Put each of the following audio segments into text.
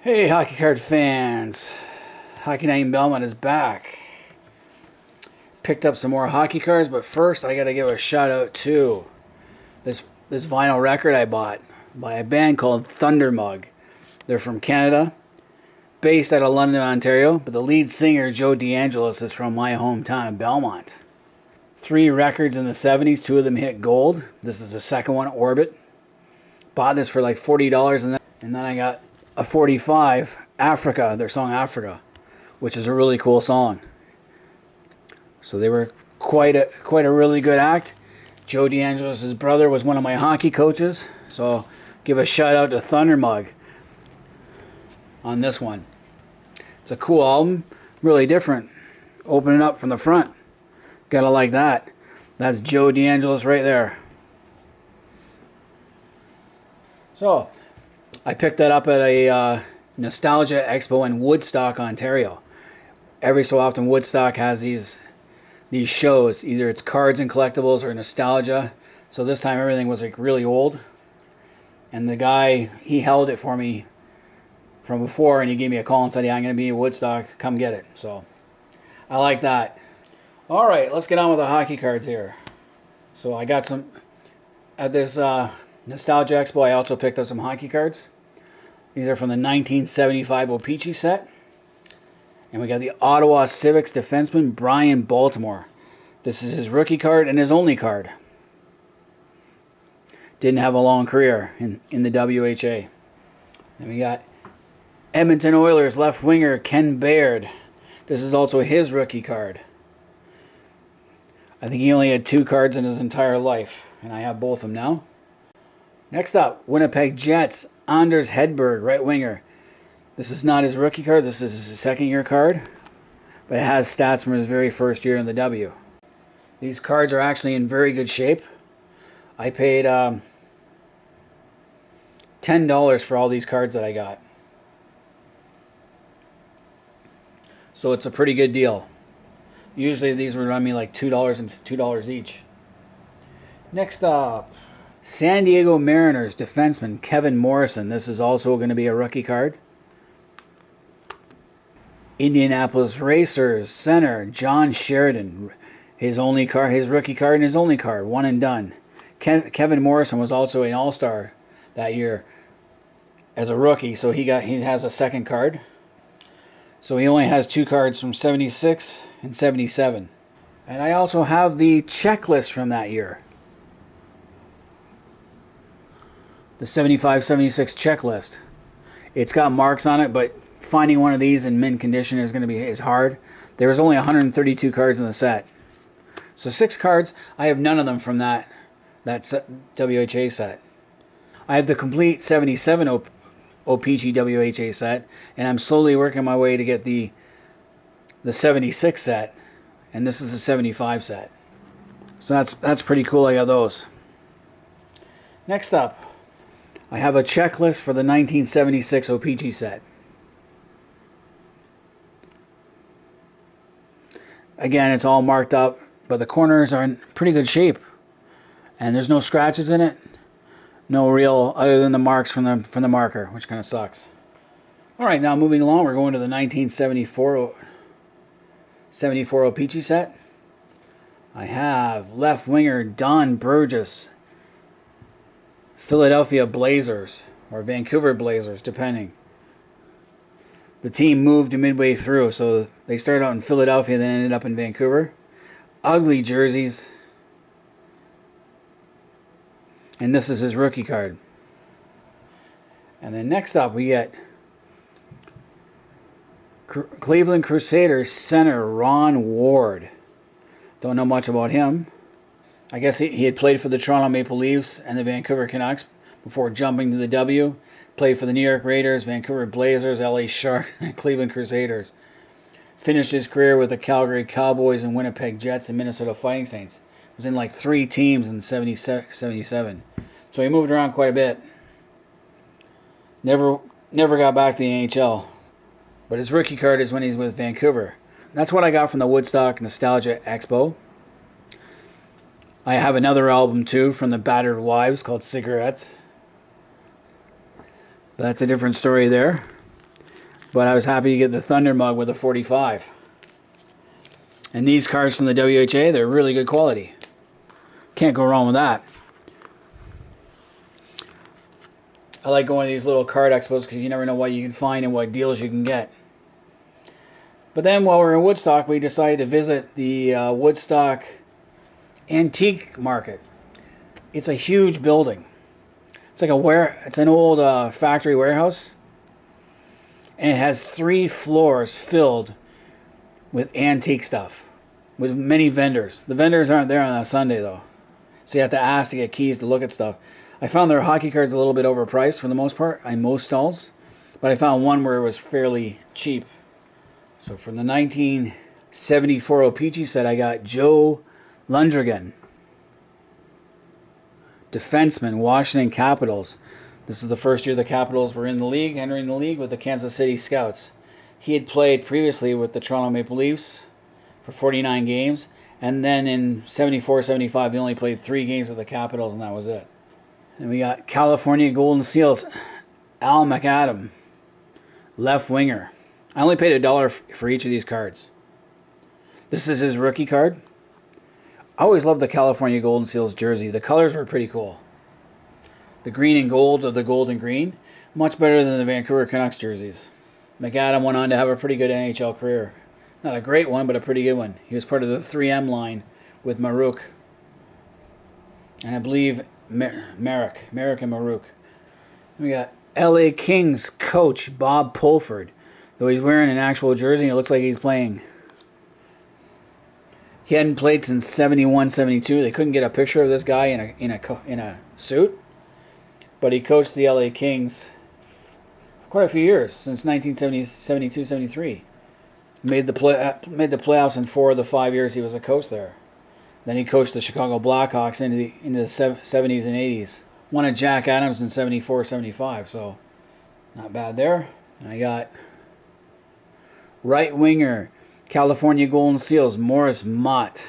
Hey, hockey card fans. Hockey Night in Belmont is back. Picked up some more hockey cards, but first I gotta give a shout out to this vinyl record I bought by a band called Thundermug. They're from Canada, based out of London, Ontario, but the lead singer, Joe DeAngelis, is from my hometown of Belmont. 3 records in the 70s, 2 of them hit gold. This is the second one, Orbit. Bought this for like $40, and then I got a 45, Africa, their song Africa, which is a really cool song. So they were quite a really good act. Joe DeAngelis' brother was one of my hockey coaches, so give a shout out to Thundermug on this one. It's a cool album, really different. Opening up from the front, gotta like that. That's Joe DeAngelis right there. So I picked that up at a Nostalgia Expo in Woodstock, Ontario. Every so often Woodstock has these shows. Either it's cards and collectibles or nostalgia. So this time everything was like really old. And the guy, he held it for me from before, and he gave me a call and said, yeah, I'm going to be in Woodstock. Come get it. So I like that. All right, let's get on with the hockey cards here. So I got some at this Nostalgia Expo. I also picked up some hockey cards. These are from the 1975 OPC set. And we got the Ottawa Civics defenseman Brian Baltimore. This is his rookie card and his only card. Didn't have a long career in the WHA. Then we got Edmonton Oilers left winger Ken Baird. This is also his rookie card. I think he only had 2 cards in his entire life, and I have both of them now. Next up, Winnipeg Jets, Anders Hedberg, right winger. This is not his rookie card, this is his second-year card, but it has stats from his very first year in the W. These cards are actually in very good shape. I paid $10 for all these cards that I got. So it's a pretty good deal. Usually these would run me like $2 and $2 each. Next up, San Diego Mariners defenseman Kevin Morrison. This is also going to be a rookie card. Indianapolis Racers center John Sheridan. His only card, his rookie card, and his only card, one and done. Kevin Morrison was also an All-Star that year as a rookie, so he has a second card. So he only has 2 cards from 76 and 77. And I also have the checklist from that year. The 75-76 checklist. It's got marks on it, but finding one of these in mint condition is hard. There was only 132 cards in the set. So 6 cards. I have none of them from that WHA set. I have the complete 77 OPC WHA set, and I'm slowly working my way to get the 76 set, and this is the 75 set. So that's pretty cool. I got those. Next up, I have a checklist for the 1976 OPC set. Again, it's all marked up, but the corners are in pretty good shape, and there's no scratches in it. No real, other than the marks from the marker, which kind of sucks. All right, now moving along, we're going to the 1974 OPC set. I have left winger Don Burgess, Philadelphia Blazers, or Vancouver Blazers, depending. The team moved midway through, so they started out in Philadelphia, then ended up in Vancouver. Ugly jerseys. And this is his rookie card. And then next up we get Cleveland Crusaders center Ron Ward. Don't know much about him. I guess he had played for the Toronto Maple Leafs and the Vancouver Canucks before jumping to the W. Played for the New York Raiders, Vancouver Blazers, LA Sharks, and Cleveland Crusaders. Finished his career with the Calgary Cowboys and Winnipeg Jets and Minnesota Fighting Saints. Was in like 3 teams in 77. So he moved around quite a bit. Never got back to the NHL. But his rookie card is when he's with Vancouver. That's what I got from the Woodstock Nostalgia Expo. I have another album too from the Battered Wives called Cigarettes. That's a different story there. But I was happy to get the Thundermug with a 45. And these cards from the WHA, they're really good quality. Can't go wrong with that. I like going to these little card expos because you never know what you can find and what deals you can get. But then while we were in Woodstock, we decided to visit the Woodstock Antique Market. It's a huge building. It's like it's an old factory warehouse. And it has 3 floors filled with antique stuff. With many vendors. The vendors aren't there on a Sunday though. So you have to ask to get keys to look at stuff. I found their hockey cards a little bit overpriced for the most part in most stalls. But I found one where it was fairly cheap. So from the 1974 OPC set, I got Joe Lundgren, defenseman, Washington Capitals. This is the first year the Capitals were in the league, entering the league with the Kansas City Scouts. He had played previously with the Toronto Maple Leafs for 49 games. And then in 74-75, he only played 3 games with the Capitals, and that was it. And we got California Golden Seals, Al McAdam, left winger. I only paid $1 for each of these cards. This is his rookie card. I always loved the California Golden Seals jersey. The colors were pretty cool. The green and gold, or the gold and green, much better than the Vancouver Canucks jerseys. McAdam went on to have a pretty good NHL career. Not a great one, but a pretty good one. He was part of the 3M line with Marouk. And I believe Merrick and Marouk. We got LA Kings coach Bob Pulford. Though he's wearing an actual jersey, it looks like he's playing. He hadn't played since 71-72. They couldn't get a picture of this guy in a suit. But he coached the LA Kings for quite a few years, since 1972-73. Made the playoffs in 4 of the 5 years he was a coach there. Then he coached the Chicago Blackhawks into the 70s and 80s. Won a Jack Adams in 74-75, so not bad there. And I got right winger, California Golden Seals, Morris Mott.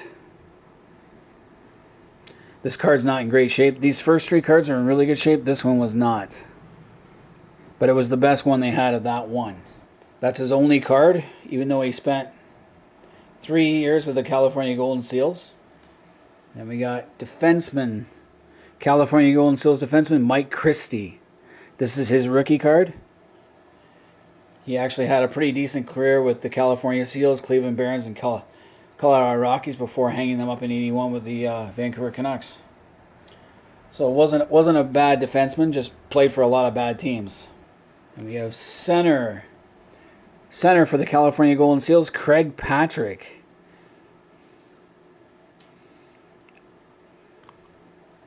This card's not in great shape. These first 3 cards are in really good shape. This one was not. But it was the best one they had of that one. That's his only card, even though he spent 3 years with the California Golden Seals. Then we got defenseman, California Golden Seals defenseman Mike Christie. This is his rookie card. He actually had a pretty decent career with the California Seals, Cleveland Barons, and Colorado Rockies before hanging them up in '81 with the Vancouver Canucks. So it wasn't a bad defenseman, just played for a lot of bad teams. And we have center for the California Golden Seals, Craig Patrick.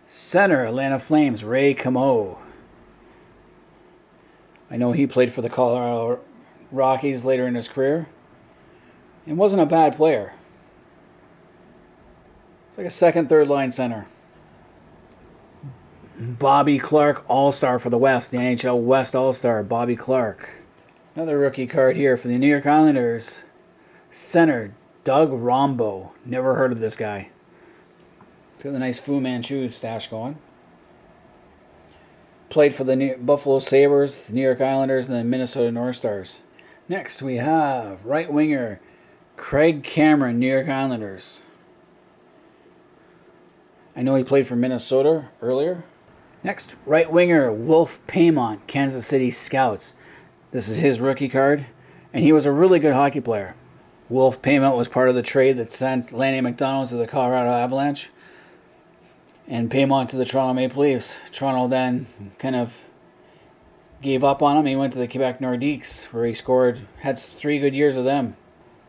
Center, Atlanta Flames, Ray Camo. I know he played for the Colorado Rockies later in his career. And wasn't a bad player. It's like a second, third line center. Bobby Clark, All-Star for the West. The NHL West All-Star, Bobby Clark. Another rookie card here for the New York Islanders. Center, Doug Rombo. Never heard of this guy. He's got a nice Fu Manchu stash going. Played for the Buffalo Sabres, the New York Islanders, and the Minnesota North Stars. Next we have right winger, Craig Cameron, New York Islanders. I know he played for Minnesota earlier. Next, right winger, Wolf Paymont, Kansas City Scouts. This is his rookie card, and he was a really good hockey player. Wolf Paymont was part of the trade that sent Lanny McDonald to the Colorado Avalanche and Paymont to the Toronto Maple Leafs. Toronto then kind of gave up on him. He went to the Quebec Nordiques, where he had 3 good years with them.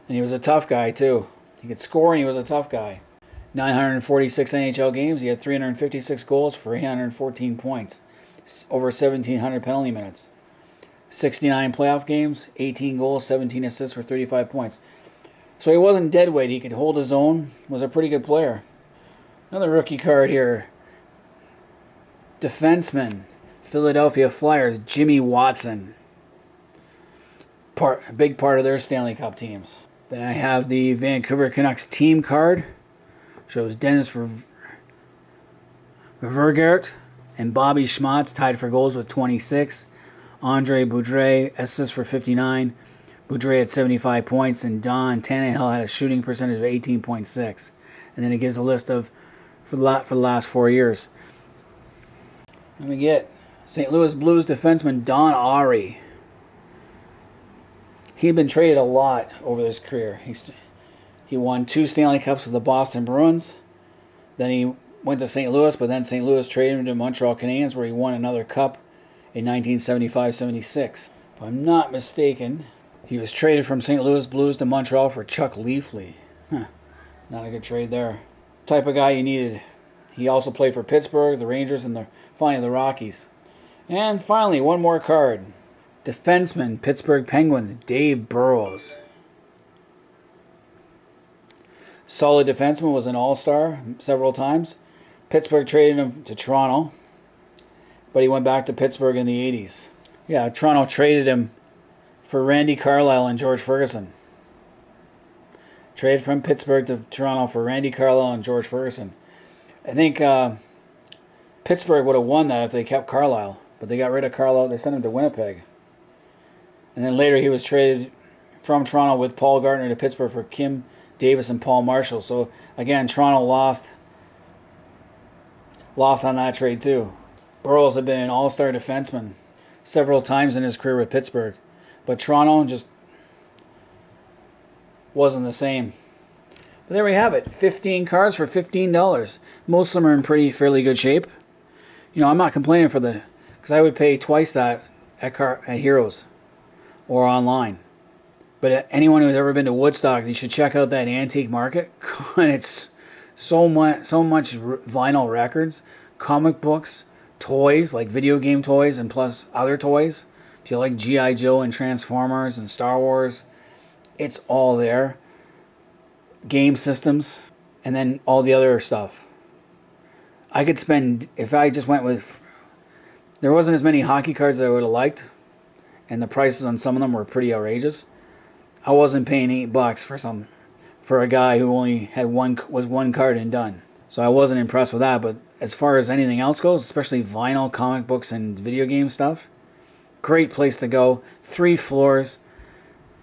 And he was a tough guy, too. He could score, and he was a tough guy. 946 NHL games. He had 356 goals for 814 points. Over 1,700 penalty minutes. 69 playoff games, 18 goals, 17 assists for 35 points. So he wasn't deadweight. He could hold his own. Was a pretty good player. Another rookie card here. Defenseman, Philadelphia Flyers, Jimmy Watson. A big part of their Stanley Cup teams. Then I have the Vancouver Canucks team card. Shows Dennis Vergeert and Bobby Schmatz tied for goals with 26. Andre Boudreau, assists for 59. Boudreau had 75 points, and Don Tannehill had a shooting percentage of 18.6. And then it gives a list of for the last 4 years. Let me get St. Louis Blues defenseman Don Ari. He'd been traded a lot over his career. He won 2 Stanley Cups with the Boston Bruins. Then he went to St. Louis, but then St. Louis traded him to Montreal Canadiens, where he won another cup in 1975-76. If I'm not mistaken, he was traded from St. Louis Blues to Montreal for Chuck Leafley. Not a good trade there. Type of guy you needed. He also played for Pittsburgh, the Rangers, and finally the Rockies. And finally, one more card. Defenseman, Pittsburgh Penguins, Dave Burrows. Solid defenseman, was an all-star several times. Pittsburgh traded him to Toronto, but he went back to Pittsburgh in the 80s. Yeah, Toronto traded him for Randy Carlyle and George Ferguson. Traded from Pittsburgh to Toronto for Randy Carlyle and George Ferguson. I think Pittsburgh would have won that if they kept Carlyle, but they got rid of Carlyle. They sent him to Winnipeg. And then later he was traded from Toronto with Paul Gardner to Pittsburgh for Kim Davis and Paul Marshall. So again, Toronto lost on that trade too. Burrows had been an all-star defenseman several times in his career with Pittsburgh, but Toronto just wasn't the same. But there we have it. 15 cards for $15. Most of them are in fairly good shape. You know, I'm not complaining because I would pay twice that at Heroes or online. But anyone who's ever been to Woodstock, you should check out that antique market. And it's so much vinyl records, comic books, toys, like video game toys, and plus other toys. If you like G.I. Joe and Transformers and Star Wars, it's all there. Game systems, and then all the other stuff. I could spend, if I just went with, there wasn't as many hockey cards as I would have liked, and the prices on some of them were pretty outrageous. I wasn't paying $8 for a guy who only had one card and done. So I wasn't impressed with that. But as far as anything else goes, especially vinyl, comic books, and video game stuff, great place to go. 3 floors.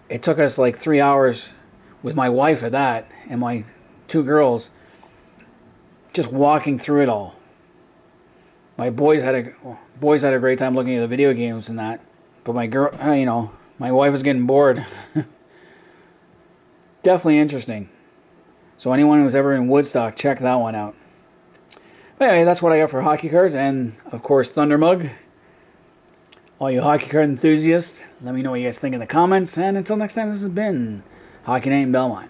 It took us like 3 hours with my wife at that and my 2 girls just walking through it all. My boys had a great time looking at the video games and that, but my girl, my wife was getting bored. Definitely interesting. So anyone who's ever in Woodstock, check that one out. But anyway, that's what I got for hockey cards, and of course Thundermug. All you hockey card enthusiasts, let me know what you guys think in the comments, and until next time, this has been Hockey Night in Belmont.